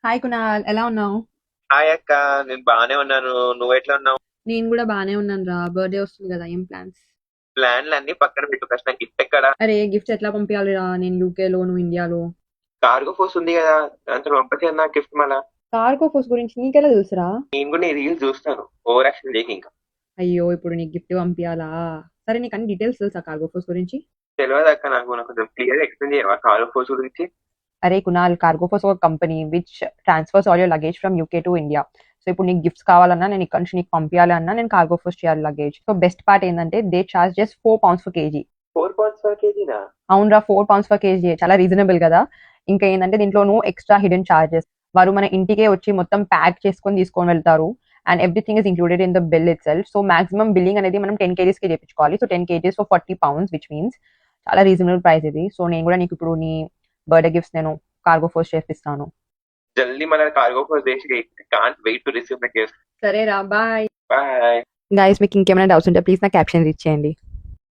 Hi Kunal, ఎలా ఉన్నావు? Hi అక్క. నేను బాగానే ఉన్నాను. నువ్వు ఎట్లా ఉన్నావు? నేను కూడా బానే ఉన్నాను రా. బర్త్డే వస్తుంది కదా, ఏం ప్లాన్స్? ప్లాన్లు అన్ని పక్కన పెట్టు, ఫస్ట్ నాకు గిఫ్ట్ ఎక్కడ? అరే గిఫ్ట్స్ ఎట్లా పంపించాలి రా? నేను యూకేలో, నువ్వు ఇండియాలో. కార్గో ఫోర్స్ ఉంది కదా, దాంతో పంపించాను నాకు గిఫ్ట్. మళ్ళా కార్గో పోస్ట్ గురించి నీకెలా తెలుసురా? నేను కూడా నీ రీల్స్ చూస్తాను. ఓవర్ యాక్షన్ చేయకు ఇంకా. అయ్యో, ఇప్పుడు నీకు గిఫ్ట్ పంపించాలా? సరే, నీకు అన్ని డీటెయిల్స్ తెలుసా కార్గో పోస్ట్ గురించి? తెలియదు అక్క, నాకు కొంచెం క్లియర్ ఎక్స్ప్లెయిన్ చేయవా కార్గో ఫోర్స్ గురించి? అరే కునాల్, కార్గో పోస్ట్ ఒక company which transfers all your luggage from UK to India. So ఇప్పుడు నీకు గిఫ్ట్స్ కావాలన్నా, నేను ఇక్కడ నుంచి నీకు పంపించాలి అన్నా, నేను కార్గో పోస్ట్ చేయాలి లగేజ్. సో బెస్ట్ పార్ట్ ఏంటంటే they charge just £4 for KG. 4.5 kg అవునరా, £4 ఫర్ కేజీ చాలా రీజనబుల్ కదా. ఇంకా ఏంటంటే దీంట్లోనూ ఎక్స్ట్రా హిడెన్ చార్జెస్. వారు మన ఇంటికే వచ్చి మొత్తం ప్యాక్ చేసుకొని తీసుకొని వెళ్తారు. And everything is included in the bill itself. So maximum billing అనేది మనం 10 kgs కి చేయించుకోవాలి. So 10 kgs for £40, which means చాలా రీజనబుల్ ప్రైస్ ఇది. సో నేను కూడా నీకు ఇప్పుడు నీ బర్త్డే గిఫ్ట్స్ నేను కార్గో ఫోర్స్ చేపిస్తాను. జల్దీ మన కార్గో ఫోర్స్ చేసి, can't wait to receive my gift. సరేరా, బాయ్. బాయ్. గైస్, మీకు ఇంకేమైనా డౌట్స్ ఉంటే ప్లీజ్ నా క్యాప్షన్ రీచ్ చేయండి.